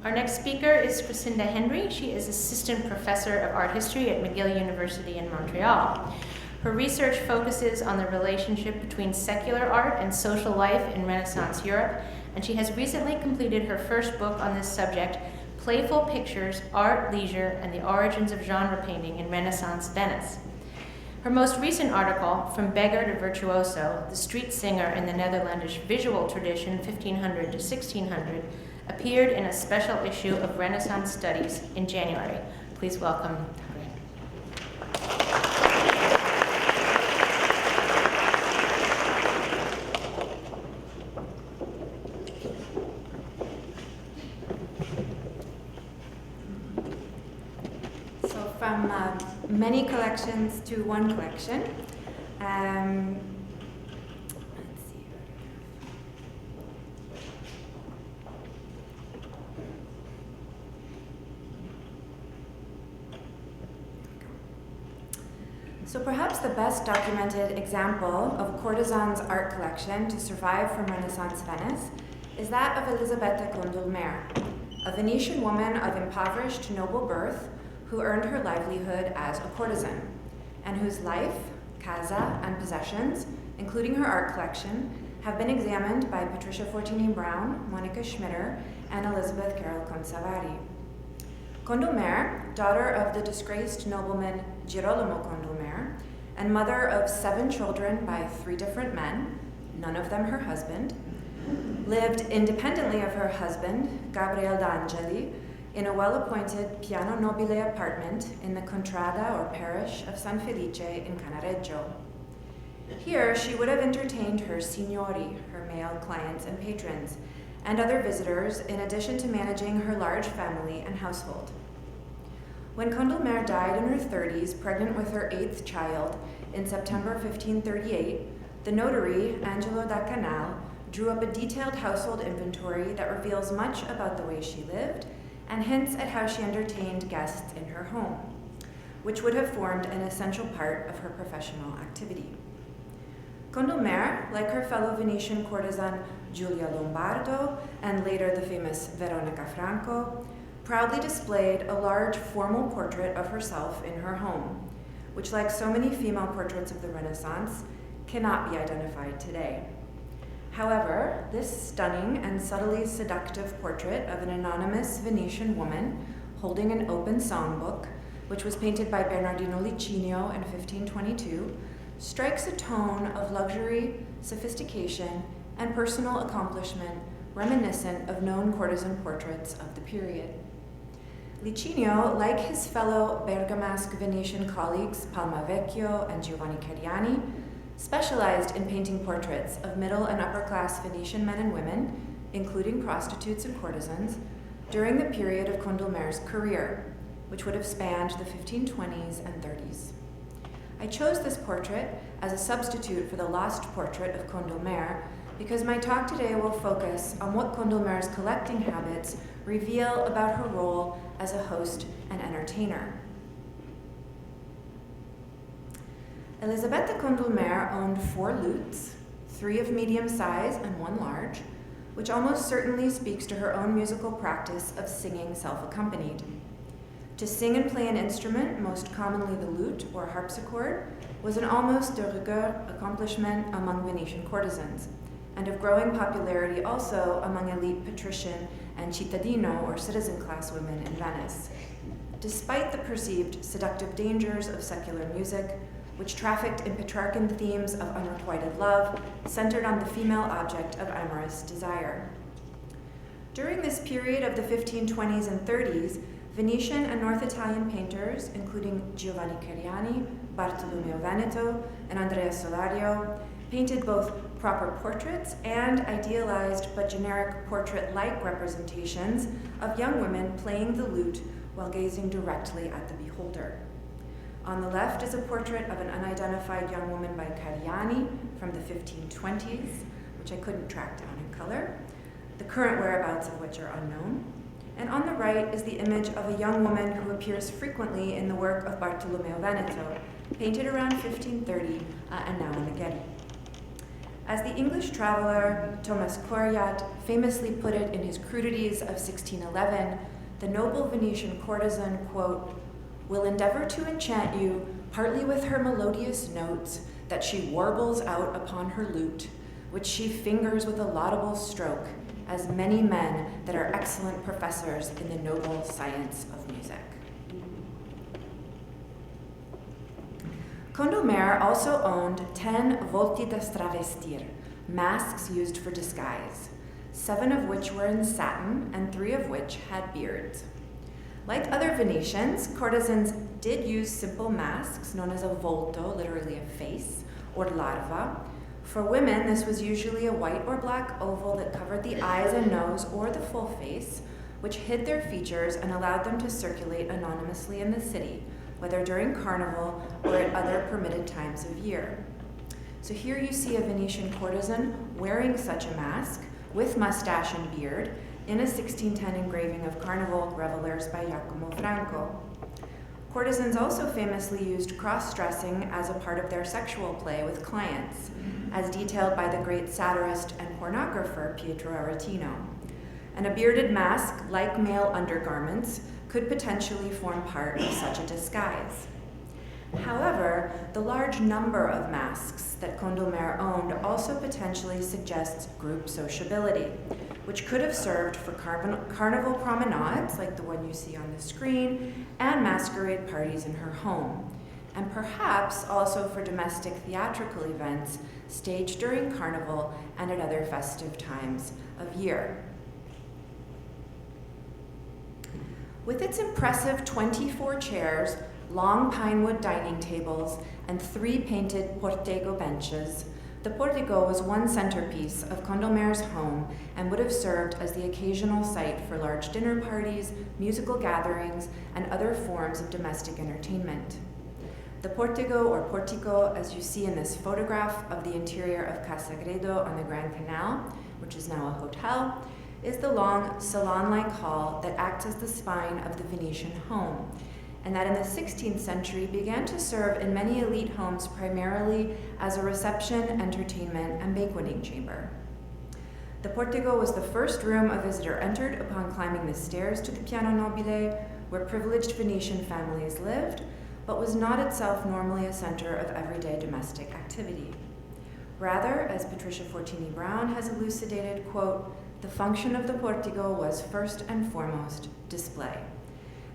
Our next speaker is Chriscinda Henry. She is Assistant Professor of Art History at McGill University in Montreal. Her research focuses on the relationship between secular art and social life in Renaissance Europe, and she has recently completed her first book on this subject, Playful Pictures, Art, Leisure, and the Origins of Genre Painting in Renaissance Venice. Her most recent article, From Beggar to Virtuoso, the Street Singer in the Netherlandish Visual Tradition 1500 to 1600, appeared in a special issue of Renaissance Studies in January. Please welcome So from many collections to one collection. So perhaps the best documented example of a courtesan's art collection to survive from Renaissance Venice is that of Elisabetta Condulmer, a Venetian woman of impoverished noble birth who earned her livelihood as a courtesan, and whose life, casa, and possessions, including her art collection, have been examined by Patricia Fortini-Brown, Monica Schmitter, and Elizabeth Carroll Consavari. Condulmer, daughter of the disgraced nobleman Girolamo Condulmer, and mother of 7 children by 3 different men, none of them her husband, lived independently of her husband, Gabriele d'Angeli, in a well-appointed piano nobile apartment in the contrada or parish of San Felice in Canareggio. Here, she would have entertained her signori, her male clients and patrons, and other visitors, in addition to managing her large family and household. When Condulmer died in her 30s, pregnant with her 8th child, in September 1538, the notary, Angelo da Canal, drew up a detailed household inventory that reveals much about the way she lived and hints at how she entertained guests in her home, which would have formed an essential part of her professional activity. Condulmer, like her fellow Venetian courtesan Giulia Lombardo and later the famous Veronica Franco, proudly displayed a large formal portrait of herself in her home, which, like so many female portraits of the Renaissance, cannot be identified today. However, this stunning and subtly seductive portrait of an anonymous Venetian woman holding an open songbook, which was painted by Bernardino Licinio in 1522, strikes a tone of luxury, sophistication, and personal accomplishment reminiscent of known courtesan portraits of the period. Licinio, like his fellow Bergamasque Venetian colleagues Palma Vecchio and Giovanni Cariani, specialized in painting portraits of middle and upper-class Venetian men and women, including prostitutes and courtesans, during the period of Condulmer's career, which would have spanned the 1520s and 30s. I chose this portrait as a substitute for the lost portrait of Condulmer because my talk today will focus on what Condulmer's collecting habits reveal about her role as a host and entertainer. Elisabetta Condulmer owned 4 lutes, 3 of medium size and 1 large, which almost certainly speaks to her own musical practice of singing self-accompanied. To sing and play an instrument, most commonly the lute or harpsichord, was an almost de rigueur accomplishment among Venetian courtesans, and of growing popularity also among elite patrician and cittadino or citizen class women in Venice. Despite the perceived seductive dangers of secular music, which trafficked in Petrarchan themes of unrequited love, centered on the female object of amorous desire. During this period of the 1520s and 30s, Venetian and North Italian painters, including Giovanni Cariani, Bartolomeo Veneto, and Andrea Solario, painted both proper portraits and idealized but generic portrait-like representations of young women playing the lute while gazing directly at the beholder. On the left is a portrait of an unidentified young woman by Cariani from the 1520s, which I couldn't track down in color, the current whereabouts of which are unknown. And on the right is the image of a young woman who appears frequently in the work of Bartolomeo Veneto, painted around 1530 and now in the Getty. As the English traveler Thomas Coryat famously put it in his Crudities of 1611, the noble Venetian courtesan, quote, will endeavor to enchant you partly with her melodious notes that she warbles out upon her lute, which she fingers with a laudable stroke, as many men that are excellent professors in the noble science of music. Condulmer also owned 10 volti da travestir, masks used for disguise, 7 of which were in satin and 3 of which had beards. Like other Venetians, courtesans did use simple masks known as a volto, literally a face, or larva. For women, this was usually a white or black oval that covered the eyes and nose or the full face, which hid their features and allowed them to circulate anonymously in the city, whether during carnival or at other permitted times of year. So here you see a Venetian courtesan wearing such a mask with mustache and beard in a 1610 engraving of Carnival Revelers by Giacomo Franco. Courtesans also famously used cross-dressing as a part of their sexual play with clients, as detailed by the great satirist and pornographer Pietro Aretino. And a bearded mask, like male undergarments, could potentially form part of such a disguise. However, the large number of masks that Condulmer owned also potentially suggests group sociability, which could have served for carnival promenades, like the one you see on the screen, and masquerade parties in her home, and perhaps also for domestic theatrical events staged during carnival and at other festive times of year. With its impressive 24 chairs, long pinewood dining tables, and 3 painted Portego benches, the Portego was one centerpiece of Condulmer's home and would have served as the occasional site for large dinner parties, musical gatherings, and other forms of domestic entertainment. The Portego, or Portico, as you see in this photograph of the interior of Casa Gredo on the Grand Canal, which is now a hotel, is the long salon-like hall that acts as the spine of the Venetian home, and that in the 16th century began to serve in many elite homes primarily as a reception, entertainment, and banqueting chamber. The Portego was the first room a visitor entered upon climbing the stairs to the Piano Nobile, where privileged Venetian families lived, but was not itself normally a center of everyday domestic activity. Rather, as Patricia Fortini Brown has elucidated, quote, the function of the Portego was first and foremost display.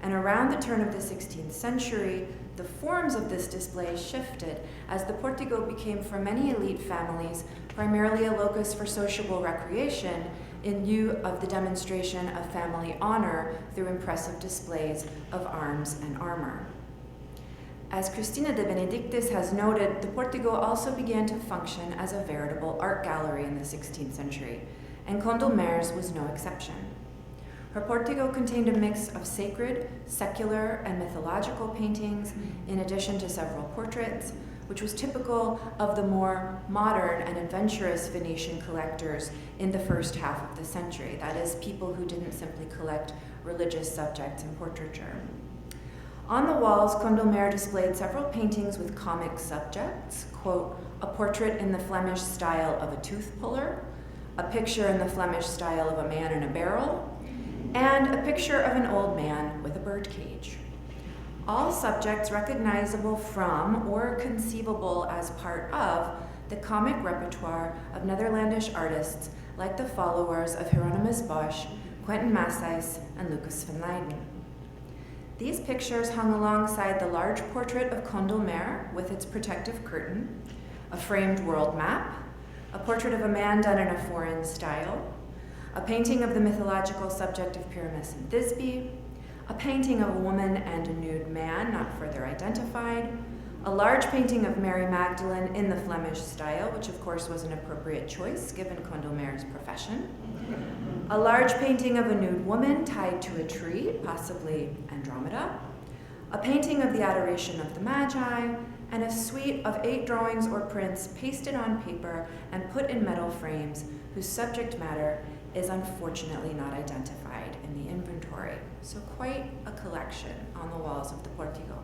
And around the turn of the 16th century, the forms of this display shifted as the Portego became for many elite families primarily a locus for sociable recreation in lieu of the demonstration of family honor through impressive displays of arms and armor. As Christina de Benedictis has noted, the Portego also began to function as a veritable art gallery in the 16th century, and Condulmer's was no exception. Her Portego contained a mix of sacred, secular, and mythological paintings, in addition to several portraits, which was typical of the more modern and adventurous Venetian collectors in the first half of the century. That is, people who didn't simply collect religious subjects in portraiture. On the walls, Condulmer displayed several paintings with comic subjects, quote, a portrait in the Flemish style of a tooth puller, a picture in the Flemish style of a man in a barrel, and a picture of an old man with a bird cage. All subjects recognizable from or conceivable as part of the comic repertoire of Netherlandish artists like the followers of Hieronymus Bosch, Quentin Massys, and Lucas van Leyden. These pictures hung alongside the large portrait of Condulmer with its protective curtain, a framed world map, a portrait of a man done in a foreign style, a painting of the mythological subject of Pyramus and Thisbe, a painting of a woman and a nude man, not further identified, a large painting of Mary Magdalene in the Flemish style, which of course was an appropriate choice given Condulmer's profession, a large painting of a nude woman tied to a tree, possibly Andromeda, a painting of the Adoration of the Magi, and a suite of 8 drawings or prints pasted on paper and put in metal frames whose subject matter is unfortunately not identified in the inventory. So quite a collection on the walls of the Portego.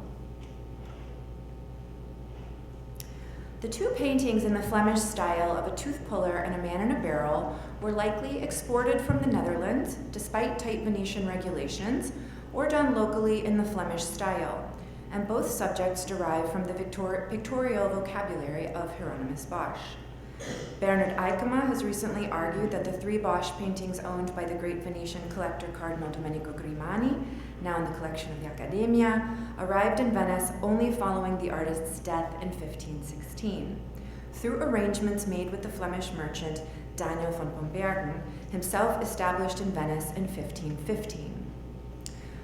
The two paintings in the Flemish style of a tooth puller and a man in a barrel were likely exported from the Netherlands, despite tight Venetian regulations, or done locally in the Flemish style, and both subjects derive from the pictorial vocabulary of Hieronymus Bosch. Bernard Aikema has recently argued that the three Bosch paintings owned by the great Venetian collector Cardinal Domenico Grimani, now in the collection of the Accademia, arrived in Venice only following the artist's death in 1516, through arrangements made with the Flemish merchant Daniel van Pombergen, himself established in Venice in 1515.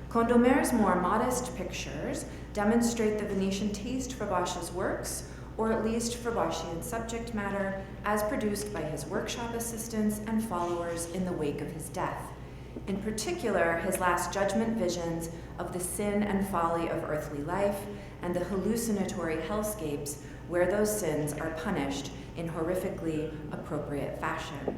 Condulmer's more modest pictures demonstrate the Venetian taste for Bosch's works, or at least for Boschian subject matter, as produced by his workshop assistants and followers in the wake of his death. In particular, his Last Judgment visions of the sin and folly of earthly life and the hallucinatory hellscapes where those sins are punished in horrifically appropriate fashion.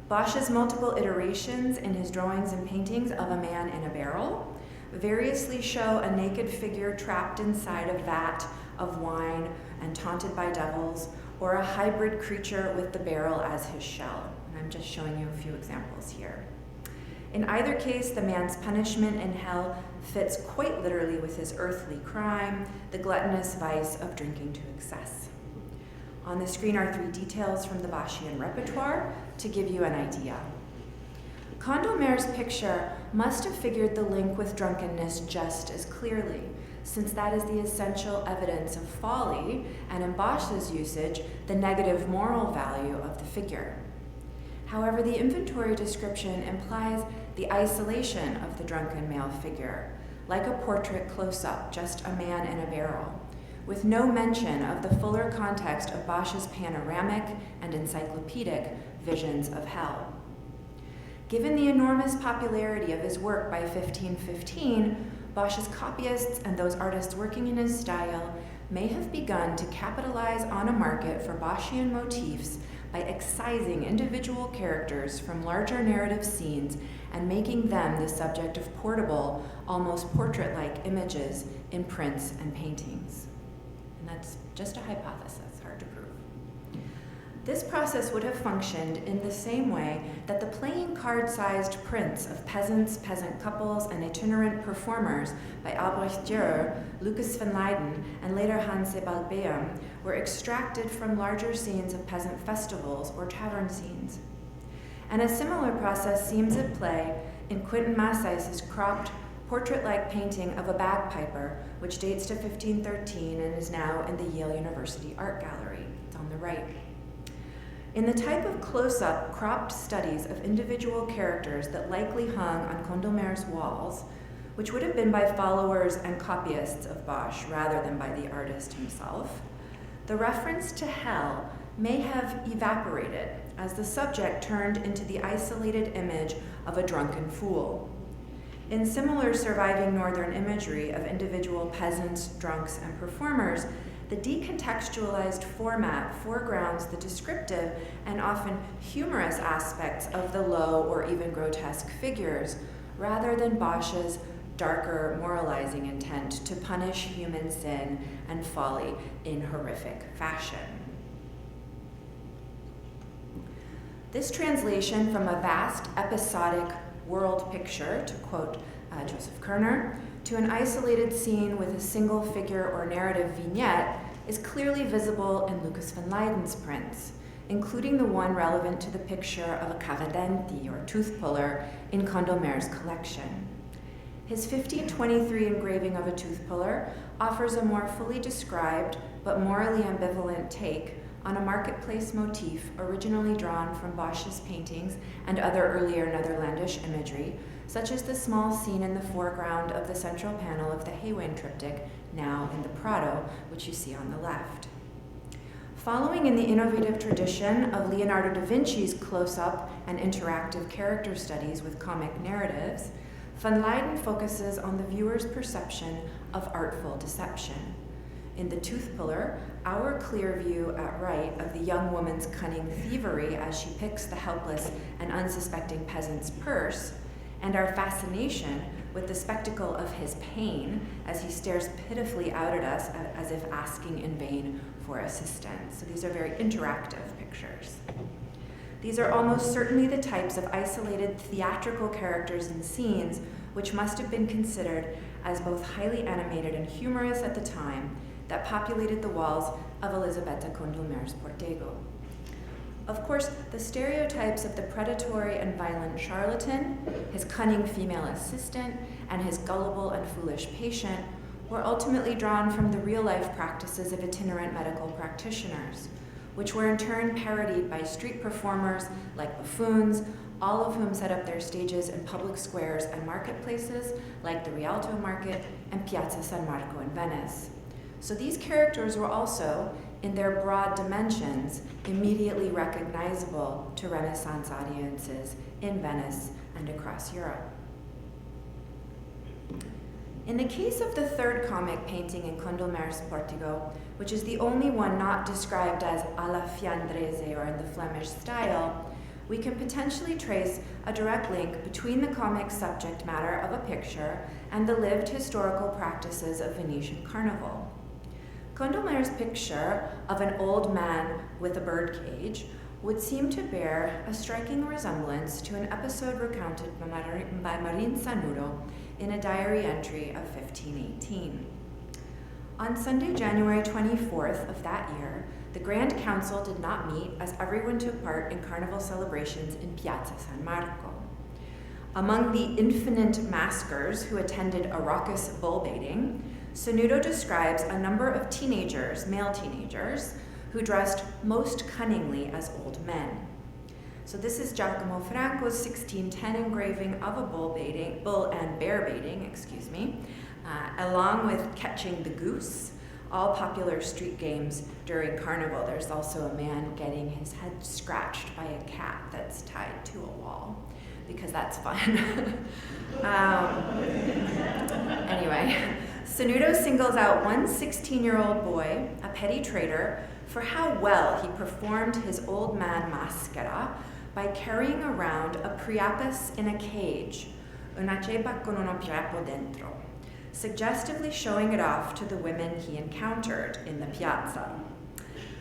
Bosch's multiple iterations in his drawings and paintings of a man in a barrel variously show a naked figure trapped inside a vat of wine and taunted by devils, or a hybrid creature with the barrel as his shell. And I'm just showing you a few examples here. In either case, the man's punishment in hell fits quite literally with his earthly crime, the gluttonous vice of drinking to excess. On the screen are three details from the Boschian repertoire to give you an idea. Condulmer's picture must have figured the link with drunkenness just as clearly, since that is the essential evidence of folly, and in Bosch's usage, the negative moral value of the figure. However, the inventory description implies the isolation of the drunken male figure, like a portrait close-up, just a man in a barrel, with no mention of the fuller context of Bosch's panoramic and encyclopedic visions of hell. Given the enormous popularity of his work by 1515, Bosch's copyists and those artists working in his style may have begun to capitalize on a market for Boschian motifs by excising individual characters from larger narrative scenes and making them the subject of portable, almost portrait-like images in prints and paintings. And that's just a hypothesis, hard to prove. This process would have functioned in the same way that the playing card-sized prints of peasants, peasant couples, and itinerant performers by Albrecht Dürer, Lucas van Leyden, and later Hans Sebalbeum were extracted from larger scenes of peasant festivals or tavern scenes. And a similar process seems at play in Quentin Masseis's cropped, portrait-like painting of a bagpiper, which dates to 1513 and is now in the Yale University Art Gallery. It's on the right. In the type of close-up, cropped studies of individual characters that likely hung on Condulmer's walls, which would have been by followers and copyists of Bosch rather than by the artist himself, the reference to hell may have evaporated as the subject turned into the isolated image of a drunken fool. In similar surviving northern imagery of individual peasants, drunks, and performers, the decontextualized format foregrounds the descriptive and often humorous aspects of the low or even grotesque figures, rather than Bosch's darker, moralizing intent to punish human sin and folly in horrific fashion. This translation from a vast episodic world picture, to quote Joseph Kerner, to an isolated scene with a single figure or narrative vignette is clearly visible in Lucas van Leyden's prints, including the one relevant to the picture of a cavedenti, or tooth puller, in Condulmer's collection. His 1523 engraving of a tooth puller offers a more fully described but morally ambivalent take on a marketplace motif originally drawn from Bosch's paintings and other earlier Netherlandish imagery, such as the small scene in the foreground of the central panel of the Haywain triptych, now in the Prado, which you see on the left. Following in the innovative tradition of Leonardo da Vinci's close-up and interactive character studies with comic narratives, van Leyden focuses on the viewer's perception of artful deception. In the tooth puller, our clear view at right of the young woman's cunning thievery as she picks the helpless and unsuspecting peasant's purse, and our fascination with the spectacle of his pain as he stares pitifully out at us as if asking in vain for assistance. So these are very interactive pictures. These are almost certainly the types of isolated theatrical characters and scenes which must have been considered as both highly animated and humorous at the time that populated the walls of Elisabetta Condulmer's Portego. Of course, the stereotypes of the predatory and violent charlatan, his cunning female assistant, and his gullible and foolish patient were ultimately drawn from the real-life practices of itinerant medical practitioners, which were in turn parodied by street performers like buffoons, all of whom set up their stages in public squares and marketplaces like the Rialto Market and Piazza San Marco in Venice. So these characters were also, in their broad dimensions, immediately recognizable to Renaissance audiences in Venice and across Europe. In the case of the third comic painting in Condulmer's Portego, which is the only one not described as alla Fiandrese or in the Flemish style, we can potentially trace a direct link between the comic subject matter of a picture and the lived historical practices of Venetian Carnival. Condulmer's picture of an old man with a birdcage would seem to bear a striking resemblance to an episode recounted by Marin Sanudo in a diary entry of 1518. On Sunday, January 24th of that year, the Grand Council did not meet as everyone took part in carnival celebrations in Piazza San Marco. Among the infinite maskers who attended a raucous bull baiting, Sanudo describes a number of teenagers, male teenagers, who dressed most cunningly as old men. So this is Giacomo Franco's 1610 engraving of a bull and bear baiting, along with Catching the Goose, all popular street games during Carnival. There's also a man getting his head scratched by a cat that's tied to a wall, because that's fun. Anyway, Sanudo singles out one 16-year-old boy, a petty trader, for how well he performed his old man maschera by carrying around a priapus in a cage, una cepa con uno priapo dentro, suggestively showing it off to the women he encountered in the piazza.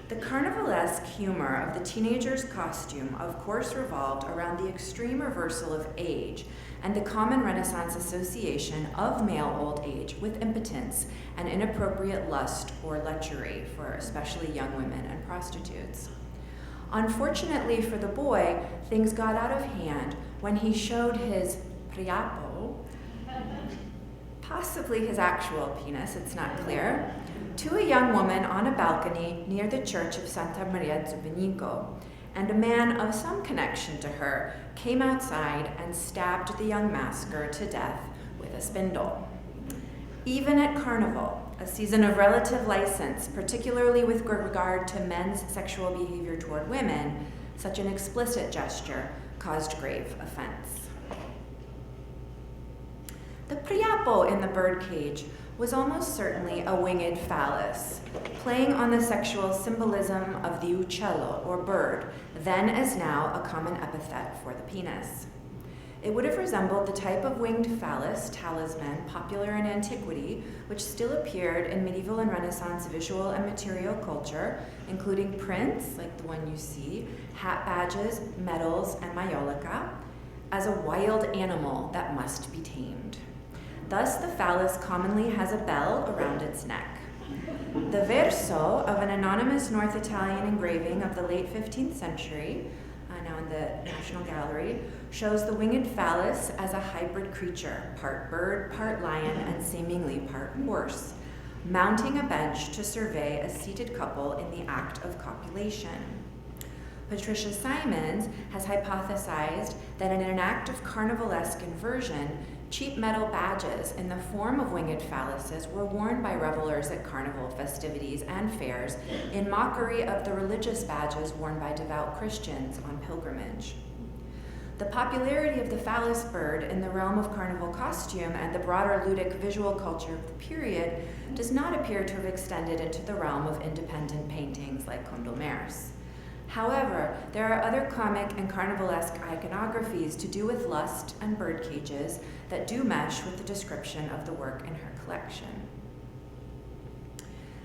The carnivalesque humor of the teenager's costume, of course, revolved around the extreme reversal of age and the common Renaissance association of male old age with impotence and inappropriate lust or lechery for especially young women and prostitutes. Unfortunately for the boy, things got out of hand when he showed his priapo, possibly his actual penis, it's not clear, to a young woman on a balcony near the church of Santa Maria Zubenico, and a man of some connection to her came outside and stabbed the young masker to death with a spindle. Even at Carnival, a season of relative license, particularly with regard to men's sexual behavior toward women, such an explicit gesture caused grave offense. The priapo in the birdcage was almost certainly a winged phallus, playing on the sexual symbolism of the uccello, or bird, then as now a common epithet for the penis. It would have resembled the type of winged phallus, talisman, popular in antiquity, which still appeared in medieval and Renaissance visual and material culture, including prints, like the one you see, hat badges, medals, and maiolica, as a wild animal that must be tamed. Thus, the phallus commonly has a bell around its neck. The verso of an anonymous North Italian engraving of the late 15th century, now in the National Gallery, shows the winged phallus as a hybrid creature, part bird, part lion, and seemingly part horse, mounting a bench to survey a seated couple in the act of copulation. Patricia Simons has hypothesized that in an act of carnivalesque inversion, cheap metal badges in the form of winged phalluses were worn by revelers at carnival festivities and fairs in mockery of the religious badges worn by devout Christians on pilgrimage. The popularity of the phallus bird in the realm of carnival costume and the broader ludic visual culture of the period does not appear to have extended into the realm of independent paintings like Condulmer's. However, there are other comic and carnivalesque iconographies to do with lust and bird cages that do mesh with the description of the work in her collection.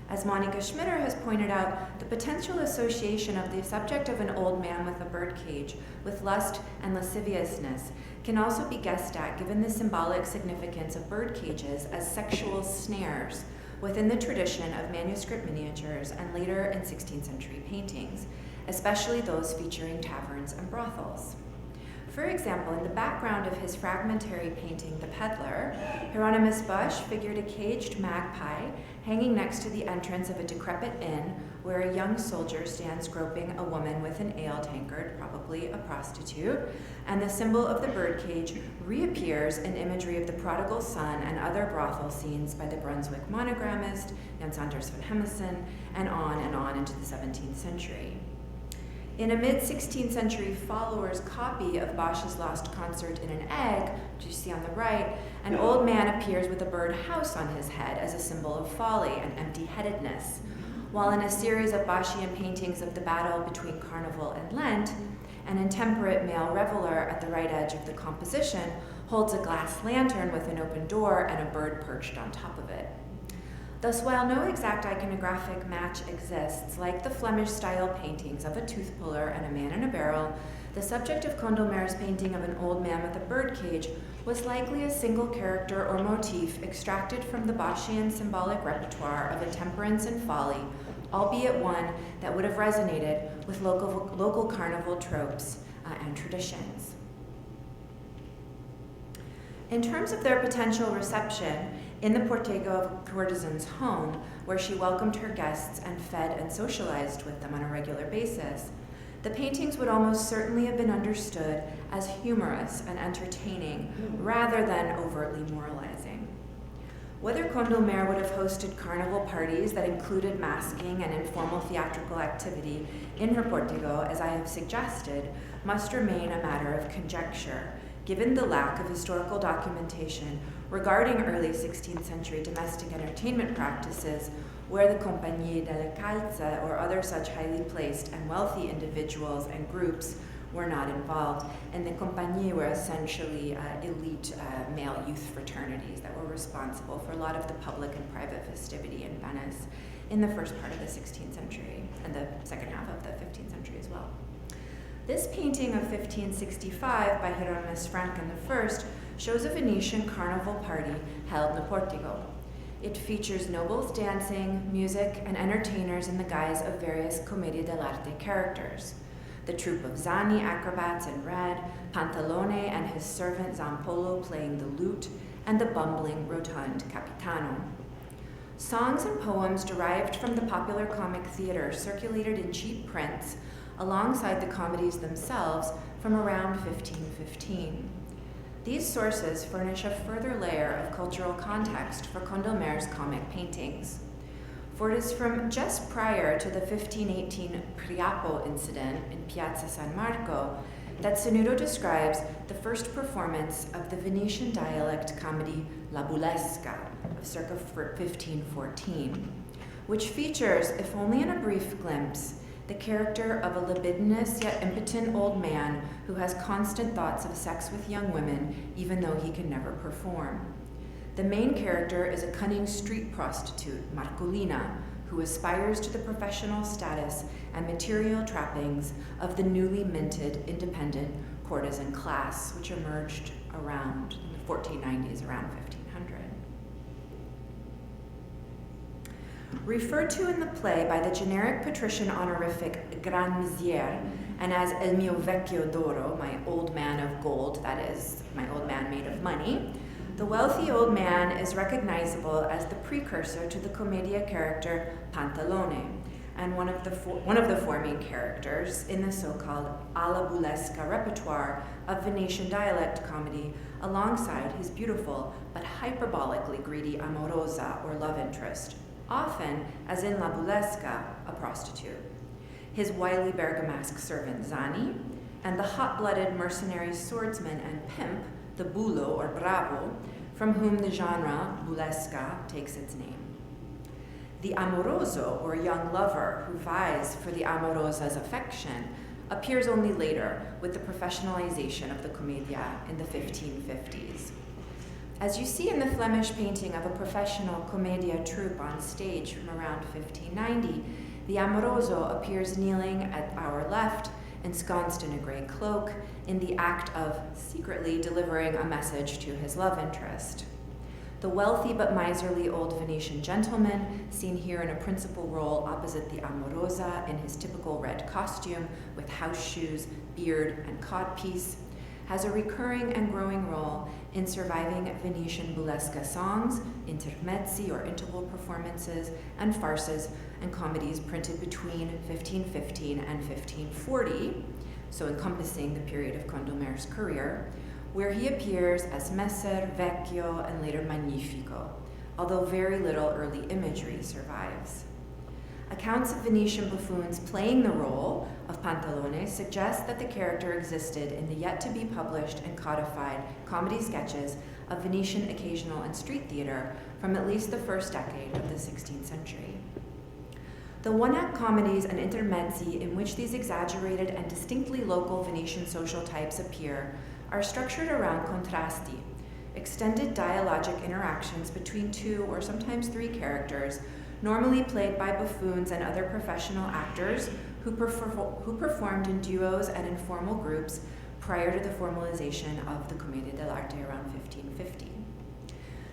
As Monica Schmitter has pointed out, the potential association of the subject of an old man with a bird cage with lust and lasciviousness can also be guessed at given the symbolic significance of bird cages as sexual snares within the tradition of manuscript miniatures and later in 16th century paintings, especially those featuring taverns and brothels. For example, in the background of his fragmentary painting, The Peddler, Hieronymus Bosch figured a caged magpie hanging next to the entrance of a decrepit inn where a young soldier stands groping a woman with an ale tankard, probably a prostitute, and the symbol of the birdcage reappears in imagery of the prodigal son and other brothel scenes by the Brunswick monogrammist Jan Sanders van Hemesen, and on into the 17th century. In a mid-16th century follower's copy of Bosch's Lost Concert in an Egg, which you see on the right, an old man appears with a bird house on his head as a symbol of folly and empty-headedness, while in a series of Boschian paintings of the battle between Carnival and Lent, an intemperate male reveler at the right edge of the composition holds a glass lantern with an open door and a bird perched on top of it. Thus, while no exact iconographic match exists, like the Flemish-style paintings of a tooth puller and a man in a barrel, the subject of Condulmer's painting of an old man with a birdcage was likely a single character or motif extracted from the Boschian symbolic repertoire of intemperance and folly, albeit one that would have resonated with local carnival tropes and traditions. In terms of their potential reception, in the Portego courtesan's home, where she welcomed her guests and fed and socialized with them on a regular basis, the paintings would almost certainly have been understood as humorous and entertaining rather than overtly moralizing. Whether Condulmer would have hosted carnival parties that included masking and informal theatrical activity in her Portego, as I have suggested, must remain a matter of conjecture, given the lack of historical documentation regarding early 16th century domestic entertainment practices where the Compagnie delle Calze or other such highly placed and wealthy individuals and groups were not involved. And the Compagnie were essentially elite male youth fraternities that were responsible for a lot of the public and private festivity in Venice in the first part of the 16th century and the second half of the 15th century as well. This painting of 1565 by Hieronymus Franken I shows a Venetian carnival party held in the Portego. It features nobles dancing, music, and entertainers in the guise of various Commedia dell'arte characters. The troupe of Zani acrobats in red, Pantalone and his servant Zampolo playing the lute, and the bumbling, rotund Capitano. Songs and poems derived from the popular comic theater circulated in cheap prints alongside the comedies themselves from around 1515. These sources furnish a further layer of cultural context for Condulmer's comic paintings. For it is from just prior to the 1518 Priapo incident in Piazza San Marco that Sanudo describes the first performance of the Venetian dialect comedy La Burlesca of circa 1514, which features, if only in a brief glimpse, the character of a libidinous yet impotent old man who has constant thoughts of sex with young women, even though he can never perform. The main character is a cunning street prostitute, Marcolina, who aspires to the professional status and material trappings of the newly minted independent courtesan class, which emerged around in the 1490s, around 1500. Referred to in the play by the generic patrician honorific Gran Misiere and as El mio vecchio d'oro, my old man of gold, that is, my old man made of money, the wealthy old man is recognizable as the precursor to the commedia character Pantalone, and one of the four main characters in the so-called alla burlesca repertoire of Venetian dialect comedy, alongside his beautiful but hyperbolically greedy amorosa or love interest, often, as in La Burlesca, a prostitute, his wily Bergamasque servant Zani, and the hot-blooded mercenary swordsman and pimp, the bullo or bravo, from whom the genre burlesca takes its name. The amoroso, or young lover, who vies for the amorosa's affection, appears only later with the professionalization of the commedia in the 1550s. As you see in the Flemish painting of a professional commedia troupe on stage from around 1590, the amoroso appears kneeling at our left, ensconced in a gray cloak, in the act of secretly delivering a message to his love interest. The wealthy but miserly old Venetian gentleman, seen here in a principal role opposite the amorosa in his typical red costume with house shoes, beard, and codpiece, has a recurring and growing role in surviving Venetian burlesque songs, intermezzi or interval performances, and farces and comedies printed between 1515 and 1540, so encompassing the period of Condulmer's career, where he appears as Messer, Vecchio, and later Magnifico, although very little early imagery survives. Accounts of Venetian buffoons playing the role of Pantalone suggest that the character existed in the yet-to-be-published and codified comedy sketches of Venetian occasional and street theater from at least the first decade of the 16th century. The one-act comedies and intermezzi in which these exaggerated and distinctly local Venetian social types appear are structured around contrasti, extended dialogic interactions between two or sometimes three characters, normally played by buffoons and other professional actors who performed in duos and informal groups prior to the formalization of the Commedia dell'arte around 1550.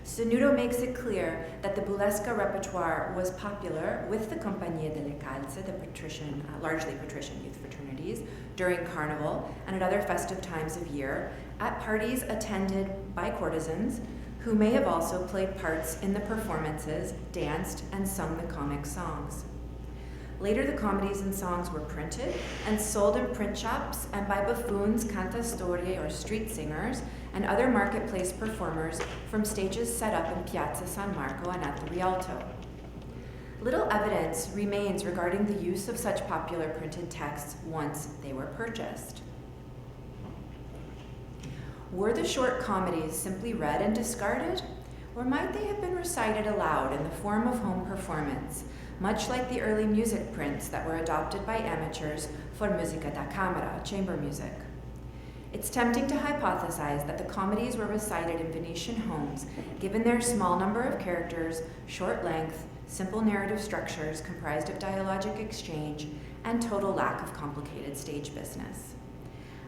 Senuto makes it clear that the burlesque repertoire was popular with the Compagnie delle Calze, the largely patrician youth fraternities, during Carnival and at other festive times of year, at parties attended by courtesans who may have also played parts in the performances, danced, and sung the comic songs. Later, the comedies and songs were printed and sold in print shops and by buffoons, cantastorie, or street singers, and other marketplace performers from stages set up in Piazza San Marco and at the Rialto. Little evidence remains regarding the use of such popular printed texts once they were purchased. Were the short comedies simply read and discarded, or might they have been recited aloud in the form of home performance, much like the early music prints that were adopted by amateurs for musica da camera, chamber music? It's tempting to hypothesize that the comedies were recited in Venetian homes, given their small number of characters, short length, simple narrative structures comprised of dialogic exchange, and total lack of complicated stage business.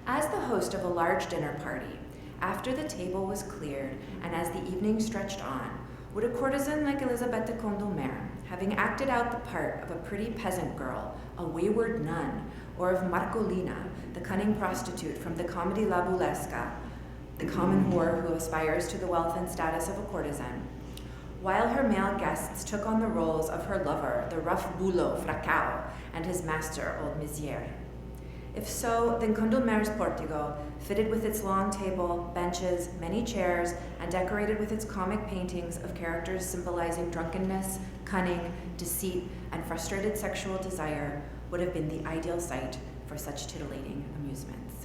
As the host of a large dinner party, after the table was cleared and as the evening stretched on, would a courtesan like Elisabetta Condulmer, having acted out the part of a pretty peasant girl, a wayward nun, or of Marcolina, the cunning prostitute from the Comedy La Burlesca, the common whore who aspires to the wealth and status of a courtesan, while her male guests took on the roles of her lover, the rough bullo Fracao, and his master, old Miziere. If so, then Condulmer's Portego, fitted with its long table, benches, many chairs, and decorated with its comic paintings of characters symbolizing drunkenness, cunning, deceit, and frustrated sexual desire, would have been the ideal site for such titillating amusements.